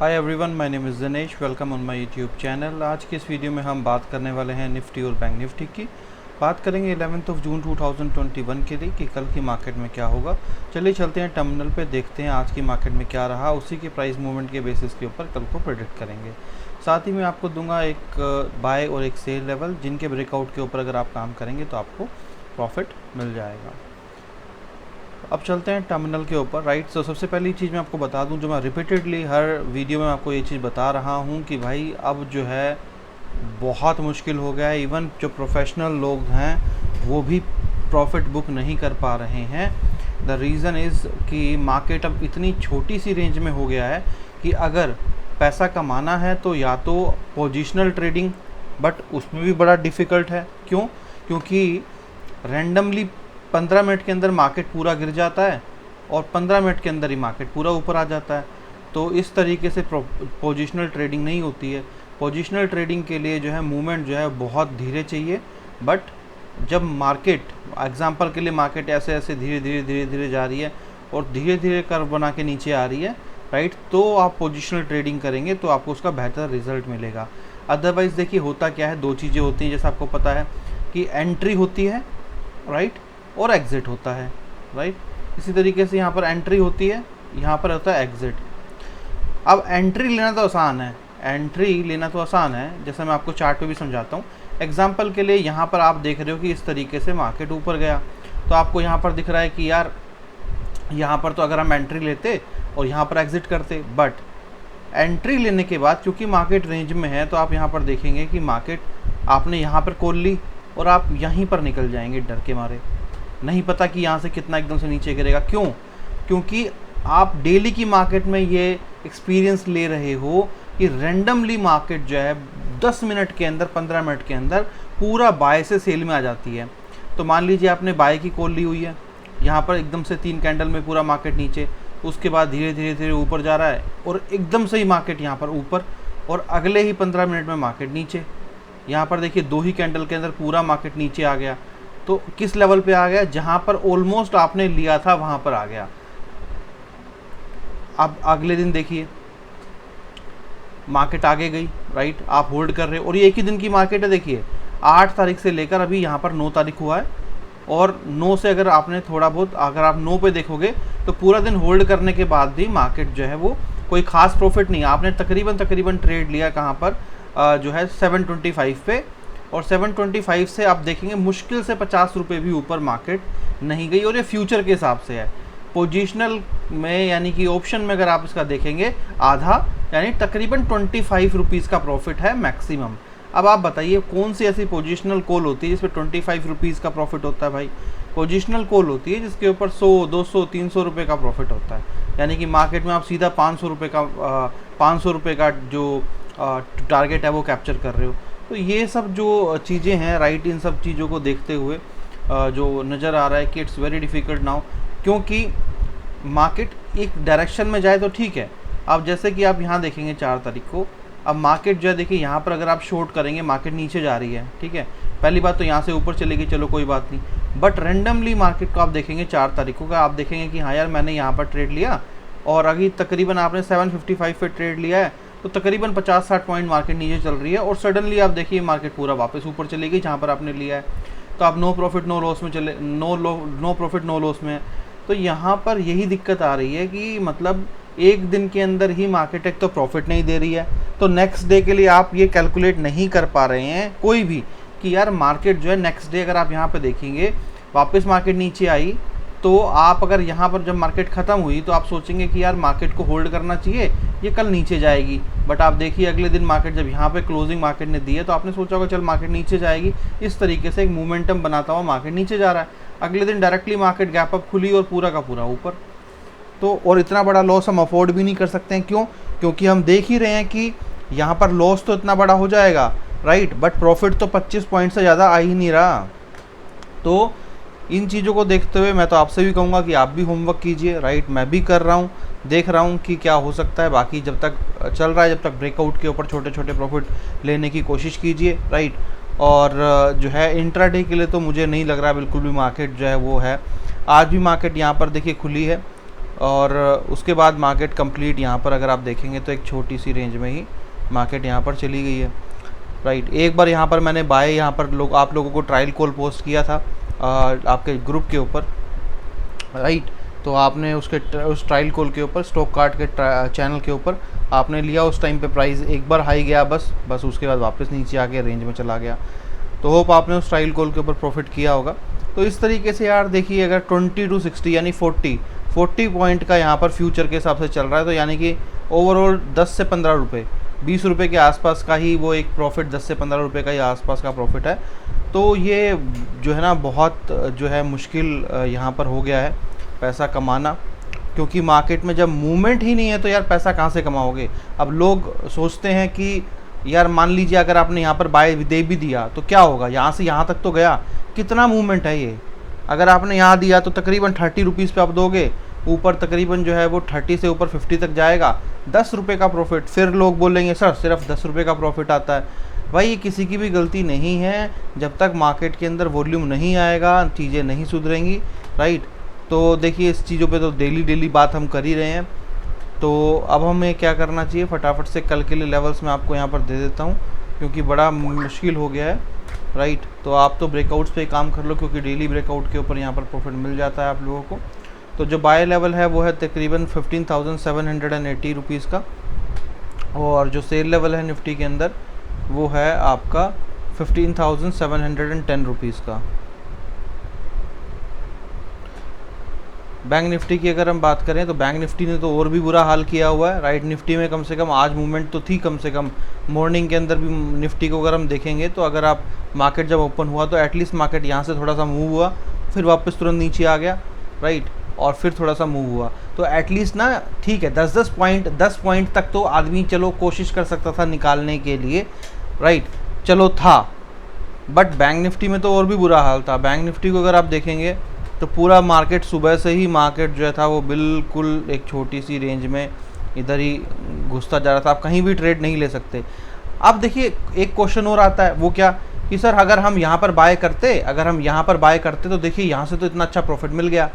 Hi everyone, my name is Dinesh. Welcome on my YouTube channel. आज की इस video में हम बात करने वाले हैं निफ्टी और बैंक निफ्टी की। बात करेंगे 11 जून 2021 के लिए कि कल की मार्केट में क्या होगा। चलिए चलते हैं टर्मिनल पे, देखते हैं आज की मार्केट में क्या रहा, उसी के प्राइस मूवमेंट के बेसिस के ऊपर कल को प्रेडिक्ट करेंगे। साथ ही मैं आपको दूंगा एक बाय और एक सेल लेवल, जिनके ब्रेकआउट के ऊपर अगर आप काम करेंगे तो आपको प्रॉफिट मिल जाएगा। अब चलते हैं टर्मिनल के ऊपर, राइट। तो सबसे पहली चीज़ मैं आपको बता दूं, जो मैं रिपीटेडली हर वीडियो में आपको ये चीज़ बता रहा हूं कि भाई अब जो है बहुत मुश्किल हो गया है। इवन जो प्रोफेशनल लोग हैं वो भी प्रॉफिट बुक नहीं कर पा रहे हैं। द रीज़न इज़ कि मार्केट अब इतनी छोटी सी रेंज में हो गया है कि अगर पैसा कमाना है तो या तो पोजिशनल ट्रेडिंग, बट उसमें भी बड़ा डिफ़िकल्ट है। क्यों? क्योंकि रैंडमली 15 मिनट के अंदर मार्केट पूरा गिर जाता है और 15 मिनट के अंदर ही मार्केट पूरा ऊपर आ जाता है। तो इस तरीके से पोजिशनल ट्रेडिंग नहीं होती है। पोजिशनल ट्रेडिंग के लिए जो है मूवमेंट जो है बहुत धीरे चाहिए। बट जब मार्केट, एग्जांपल के लिए मार्केट ऐसे ऐसे धीरे धीरे धीरे धीरे जा रही है और धीरे धीरे कर्व बना के नीचे आ रही है, राइट, तो आप पोजिशनल ट्रेडिंग करेंगे तो आपको उसका बेहतर रिजल्ट मिलेगा। अदरवाइज़ देखिए होता क्या है, दो चीज़ें होती हैं जैसा आपको पता है कि एंट्री होती है, राइट, और एग्ज़िट होता है, राइट। इसी तरीके से यहाँ पर एंट्री होती है, यहाँ पर होता है एग्ज़िट। अब एंट्री लेना तो आसान है, जैसे मैं आपको चार्ट पे भी समझाता हूँ। एग्जांपल के लिए यहाँ पर आप देख रहे हो कि इस तरीके से मार्केट ऊपर गया, तो आपको यहाँ पर दिख रहा है कि यार यहाँ पर तो अगर हम एंट्री लेते और यहाँ पर एग्ज़िट करते, बट एंट्री लेने के बाद क्योंकि मार्केट रेंज में है तो आप यहाँ पर देखेंगे कि मार्केट आपने यहाँ पर कॉल ली और आप यहीं पर निकल जाएंगे डर के मारे। नहीं पता कि यहाँ से कितना एकदम से नीचे गिरेगा। क्यों? क्योंकि आप डेली की मार्केट में ये एक्सपीरियंस ले रहे हो कि रैंडमली मार्केट जो है 10 मिनट के अंदर, 15 मिनट के अंदर पूरा बाय से सेल में आ जाती है। तो मान लीजिए आपने बाय की कॉल ली हुई है, यहाँ पर एकदम से 3 कैंडल में पूरा मार्केट नीचे, उसके बाद धीरे धीरे धीरे ऊपर जा रहा है और एकदम से ही मार्केट यहाँ पर ऊपर, और अगले ही 15 मिनट में मार्केट नीचे। यहाँ पर देखिए 2 ही कैंडल के अंदर पूरा मार्केट नीचे आ गया। तो किस लेवल पे आ गया? जहां पर ऑलमोस्ट आपने लिया था वहां पर आ गया। अब अगले दिन देखिए मार्केट आगे गई, राइट, आप होल्ड कर रहे हो और ये एक ही दिन की मार्केट है। देखिए 8 तारीख से लेकर अभी यहाँ पर 9 तारीख हुआ है, और 9 से अगर आपने थोड़ा बहुत, अगर आप 9 पे देखोगे तो पूरा दिन होल्ड करने के बाद भी मार्केट जो है वो कोई खास प्रॉफिट नहीं, आपने तकरीबन ट्रेड लिया कहाँ पर, जो है 725 पे, और 725 से आप देखेंगे मुश्किल से 50 रुपये भी ऊपर मार्केट नहीं गई। और ये फ्यूचर के हिसाब से है। पोजिशनल में यानी कि ऑप्शन में अगर आप इसका देखेंगे आधा, यानी तकरीबन 25 रुपीज़ का प्रॉफिट है मैक्सिमम। अब आप बताइए कौन सी ऐसी पोजिशनल कॉल होती है जिसमें 25 रुपीज़ का प्रॉफिट होता है? भाई पोजिशनल कॉल होती है जिसके ऊपर 100, 200, 300 रुपये का प्रॉफिट होता है। यानी कि मार्केट में आप सीधा 500 रुपये का जो टारगेट है वो कैप्चर कर रहे हो। तो ये सब जो चीज़ें हैं, राइट, इन सब चीज़ों को देखते हुए जो नज़र आ रहा है कि इट्स वेरी डिफ़िकल्ट नाउ, क्योंकि मार्केट एक डायरेक्शन में जाए तो ठीक है। अब जैसे कि आप यहाँ देखेंगे 4 तारीख को, अब मार्केट जो है देखिए यहाँ पर अगर आप शॉर्ट करेंगे मार्केट नीचे जा रही है, ठीक है, पहली बात तो यहाँ से ऊपर चलेगी, चलो कोई बात नहीं। बट रेंडमली मार्केट को आप देखेंगे 4 तारीख को, आप देखेंगे कि हाँ यार मैंने यहाँ पर ट्रेड लिया और अभी तकरीबन आपने 755 पे ट्रेड लिया है, तो तकरीबन 50-60 पॉइंट मार्केट नीचे चल रही है और सडनली आप देखिए मार्केट पूरा वापस ऊपर चली गई जहाँ पर आपने लिया है। तो आप नो प्रॉफिट नो लॉस में चले, नो प्रॉफिट नो लॉस में। तो यहाँ पर यही दिक्कत आ रही है कि मतलब एक दिन के अंदर ही मार्केट एक तो प्रॉफिट नहीं दे रही है, तो नेक्स्ट डे के लिए आप ये कैलकुलेट नहीं कर पा रहे हैं कोई भी कि यार मार्केट जो है नेक्स्ट डे, अगर आप यहाँ पर देखेंगे वापस मार्केट नीचे आई, तो आप अगर यहाँ पर जब मार्केट ख़त्म हुई तो आप सोचेंगे कि यार मार्केट को होल्ड करना चाहिए, ये कल नीचे जाएगी। बट आप देखिए अगले दिन मार्केट जब यहाँ पे क्लोजिंग मार्केट ने दी है तो आपने सोचा होगा चल मार्केट नीचे जाएगी, इस तरीके से एक मोमेंटम बनाता हुआ मार्केट नीचे जा रहा है। अगले दिन डायरेक्टली मार्केट गैप अप खुली और पूरा का पूरा ऊपर। तो और इतना बड़ा लॉस हम अफोर्ड भी नहीं कर सकते हैं। क्यों? क्योंकि हम देख ही रहे हैं कि यहाँ पर लॉस तो इतना बड़ा हो जाएगा, राइट, बट प्रॉफिट तो 25 पॉइंट से ज़्यादा आ ही नहीं रहा। तो इन चीज़ों को देखते हुए मैं तो आपसे भी कहूँगा कि आप भी होमवर्क कीजिए, राइट, मैं भी कर रहा हूँ, देख रहा हूँ कि क्या हो सकता है। बाकी जब तक चल रहा है, जब तक ब्रेकआउट के ऊपर छोटे छोटे प्रॉफिट लेने की कोशिश कीजिए, राइट। और जो है इंट्राडे के लिए तो मुझे नहीं लग रहा बिल्कुल भी मार्केट जो है वो है। आज भी मार्केट यहाँ पर देखिए खुली है और उसके बाद मार्केट कंप्लीट यहाँ पर अगर आप देखेंगे तो एक छोटी सी रेंज में ही मार्केट यहाँ पर चली गई है, राइट। एक बार यहाँ पर मैंने बाय यहाँ पर आप लोगों को ट्रायल कॉल पोस्ट किया था आपके ग्रुप के ऊपर, राइट। तो आपने उस ट्रायल कॉल के ऊपर स्टॉक कार्ड के चैनल के ऊपर आपने लिया। उस टाइम पे प्राइस एक बार हाई गया, बस उसके बाद वापस नीचे आके रेंज में चला गया। तो होप आपने उस ट्रायल कॉल के ऊपर प्रॉफिट किया होगा। तो इस तरीके से यार देखिए, अगर 20 to 60 यानी 40 पॉइंट का यहाँ पर फ्यूचर के हिसाब से चल रहा है, तो यानी कि ओवरऑल 10 से 15 रुपये, 20 रुपये के आसपास का ही वो एक प्रॉफिट, 10 से 15 रुपये का ही आसपास का प्रॉफिट है। तो ये जो है ना बहुत जो है मुश्किल यहाँ पर हो गया है पैसा कमाना, क्योंकि मार्केट में जब मूवमेंट ही नहीं है तो यार पैसा कहाँ से कमाओगे। अब लोग सोचते हैं कि यार मान लीजिए अगर आपने यहाँ पर बाय दे भी दिया तो क्या होगा, यहाँ से यहाँ तक तो गया, कितना मूवमेंट है ये। अगर आपने यहाँ दिया तो तकरीबन 30 रुपीज़ पे आप दोगे, ऊपर तकरीबन जो है वो 30 से ऊपर 50 तक जाएगा, 10 रुपये का प्रॉफिट। फिर लोग बोलेंगे सर सिर्फ 10 रुपये का प्रॉफिट आता है। भाई ये किसी की भी गलती नहीं है, जब तक मार्केट के अंदर वॉल्यूम नहीं आएगा चीज़ें नहीं सुधरेंगी, राइट। तो देखिए इस चीज़ों पे तो डेली बात हम कर ही रहे हैं। तो अब हमें क्या करना चाहिए, फटाफट से कल के लिए लेवल्स मैं आपको यहाँ पर दे देता हूँ, क्योंकि बड़ा मुश्किल हो गया है, राइट। तो आप तो ब्रेकआउट्स पे काम कर लो, क्योंकि डेली ब्रेकआउट के ऊपर यहाँ पर प्रॉफिट मिल जाता है आप लोगों को। तो जो बाय लेवल है वो है तकरीबन 15,780 रुपीज़ का, और जो सेल लेवल है निफ्टी के अंदर वो है आपका 15,710 रुपीज़ का। बैंक निफ्टी की अगर हम बात करें तो बैंक निफ्टी ने तो और भी बुरा हाल किया हुआ है, राइट। निफ्टी में कम से कम आज मूवमेंट तो थी, कम से कम मॉर्निंग के अंदर भी निफ्टी को अगर हम देखेंगे तो अगर आप मार्केट जब ओपन हुआ तो एटलीस्ट मार्केट यहाँ से थोड़ा सा मूव हुआ, फिर वापस तुरंत नीचे आ गया, राइट, और फिर थोड़ा सा मूव हुआ। तो एटलीस्ट ना ठीक है 10 पॉइंट तक तो आदमी चलो कोशिश कर सकता था निकालने के लिए, राइट, चलो था। बट बैंक निफ्टी में तो और भी बुरा हाल था। बैंक निफ्टी को अगर आप देखेंगे तो पूरा मार्केट सुबह से ही मार्केट जो था वो बिल्कुल एक छोटी सी रेंज में इधर ही घुसता जा रहा था, आप कहीं भी ट्रेड नहीं ले सकते। अब देखिए एक क्वेश्चन और आता है, वो क्या कि सर अगर हम यहाँ पर बाय करते तो देखिए यहाँ से तो इतना अच्छा प्रॉफिट मिल गया।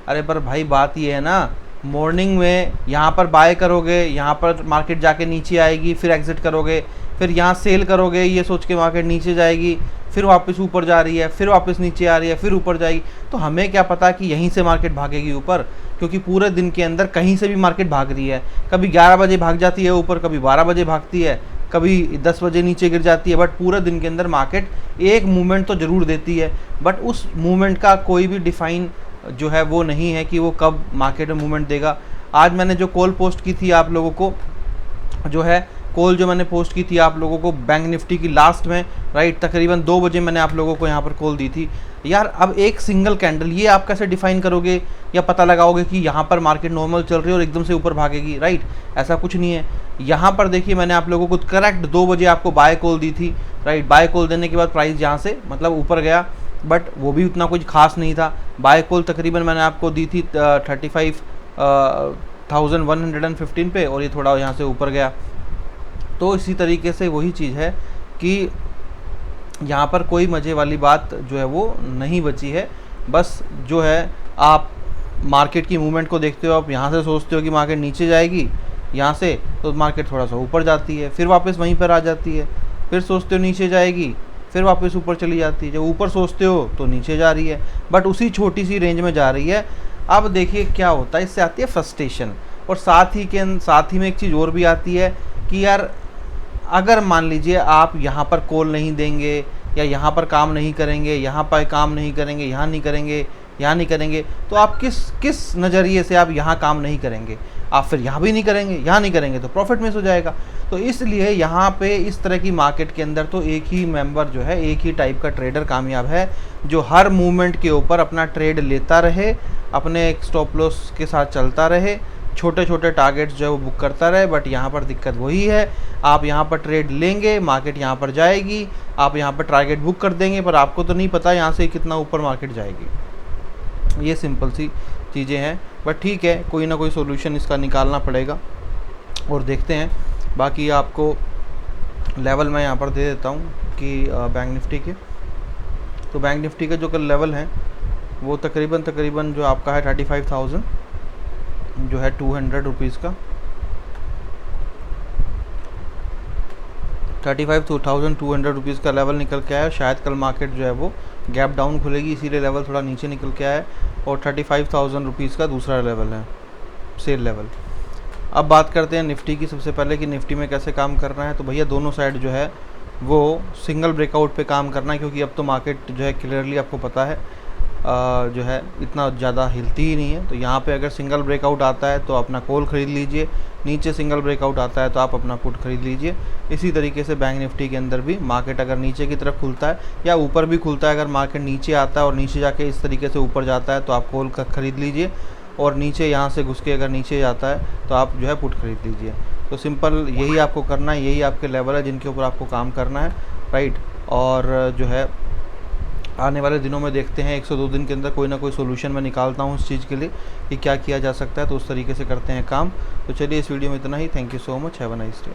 अरे पर भाई बात ये है ना, मॉर्निंग में यहाँ पर बाय करोगे, यहाँ पर मार्केट जाके नीचे आएगी, फिर एग्जिट करोगे, फिर यहाँ सेल करोगे ये सोच के मार्केट नीचे जाएगी, फिर वापस ऊपर जा रही है, फिर वापस नीचे आ रही है, फिर ऊपर जाएगी। तो हमें क्या पता कि यहीं से मार्केट भागेगी ऊपर, क्योंकि पूरे दिन के अंदर कहीं से भी मार्केट भाग रही है। कभी 11 बजे भाग जाती है ऊपर, कभी 12 बजे भागती है, कभी 10 बजे नीचे गिर जाती है। बट पूरे दिन के अंदर मार्केट एक मूवमेंट तो ज़रूर देती है, बट उस मूवमेंट का कोई भी डिफाइन जो है वो नहीं है कि वो कब मार्केट में मूवमेंट देगा। आज मैंने जो कॉल पोस्ट की थी आप लोगों को, जो है कॉल जो मैंने पोस्ट की थी आप लोगों को बैंक निफ्टी की लास्ट में, राइट, तकरीबन 2 बजे मैंने आप लोगों को यहाँ पर कॉल दी थी। यार अब एक सिंगल कैंडल ये आप कैसे डिफाइन करोगे या पता लगाओगे कि यहाँ पर मार्केट नॉर्मल चल रही है और एकदम से ऊपर भागेगी, राइट, ऐसा कुछ नहीं है। यहाँ पर देखिए मैंने आप लोगों को करेक्ट 2 बजे आपको बाय कॉल दी थी, राइट। बाय कॉल देने के बाद प्राइस यहाँ से मतलब ऊपर गया, बट वो भी उतना कुछ खास नहीं था। बाय कॉल तकरीबन मैंने आपको दी थी 35,115 पे, और ये थोड़ा यहाँ से ऊपर गया। तो इसी तरीके से वही चीज़ है कि यहाँ पर कोई मज़े वाली बात जो है वो नहीं बची है। बस जो है आप मार्केट की मूवमेंट को देखते हो, आप यहाँ से सोचते हो कि मार्केट नीचे जाएगी, यहाँ से तो मार्केट थोड़ा सा ऊपर जाती है, फिर वापस वहीं पर आ जाती है, फिर सोचते हो नीचे जाएगी, फिर वापस ऊपर चली जाती है। जब ऊपर सोचते हो तो नीचे जा रही है, बट उसी छोटी सी रेंज में जा रही है। अब देखिए क्या होता है, इससे आती है फ्रस्ट्रेशन, और साथ ही में एक चीज़ और भी आती है कि यार अगर मान लीजिए आप यहाँ पर कॉल नहीं देंगे या यहाँ पर काम नहीं करेंगे, यहाँ पर काम नहीं करेंगे, यहाँ नहीं करेंगे, तो आप किस नज़रिए से आप यहाँ काम नहीं करेंगे, आप फिर यहाँ भी नहीं करेंगे, यहाँ नहीं करेंगे तो प्रॉफिट मिस हो जाएगा। तो इसलिए यहाँ पे इस तरह की मार्केट के अंदर तो एक ही मेंबर जो है, एक ही टाइप का ट्रेडर कामयाब है, जो हर मूवमेंट के ऊपर अपना ट्रेड लेता रहे, अपने एक स्टॉप लॉस के साथ चलता रहे, छोटे छोटे टारगेट्स जो है वो बुक करता रहे। बट यहाँ पर दिक्कत वही है, आप यहाँ पर ट्रेड लेंगे, मार्केट यहाँ पर जाएगी, आप यहाँ पर टारगेट बुक कर देंगे, पर आपको तो नहीं पता यहाँ से कितना ऊपर मार्केट जाएगी। ये सिंपल सी चीज़ें हैं, बट ठीक है, कोई ना कोई सोल्यूशन इसका निकालना पड़ेगा और देखते हैं। बाकी आपको लेवल मैं यहाँ पर दे देता हूँ कि बैंक निफ्टी के, तो बैंक निफ्टी के जो कल लेवल हैं वो तकरीबन जो आपका है 35,000, जो है 200 रुपीज़ का 35,200 रुपीज़ का लेवल निकल के आया। शायद कल मार्केट जो है वो गैप डाउन खुलेगी, इसीलिए लेवल थोड़ा नीचे निकल के आया है। और 35,000 रुपीज़ का दूसरा लेवल है, सेल लेवल। अब बात करते हैं निफ्टी की सबसे पहले कि निफ्टी में कैसे काम करना है। तो भैया दोनों साइड जो है वो सिंगल ब्रेकआउट पे काम करना है, क्योंकि अब तो मार्केट जो है क्लियरली आपको पता है जो है इतना ज़्यादा हिलती ही नहीं है। तो यहाँ पे अगर सिंगल ब्रेकआउट आता है तो अपना कॉल ख़रीद लीजिए, नीचे सिंगल ब्रेकआउट आता है तो आप अपना पुट खरीद लीजिए। इसी तरीके से बैंक निफ्टी के अंदर भी मार्केट अगर नीचे की तरफ खुलता है या ऊपर भी खुलता है, अगर मार्केट नीचे आता है और नीचे जाके इस तरीके से ऊपर जाता है तो आप कॉल खरीद लीजिए, और नीचे यहाँ से घुस के अगर नीचे जाता है तो आप जो है पुट खरीद लीजिए। तो सिंपल यही आपको करना है, यही आपके लेवल है जिनके ऊपर आपको काम करना है, राइट। और जो है आने वाले दिनों में देखते हैं, 102 दिन के अंदर कोई ना कोई सोल्यूशन मैं निकालता हूँ इस चीज़ के लिए कि क्या किया जा सकता है, तो उस तरीके से करते हैं काम। तो चलिए इस वीडियो में इतना ही। Thank you so much, have a nice day.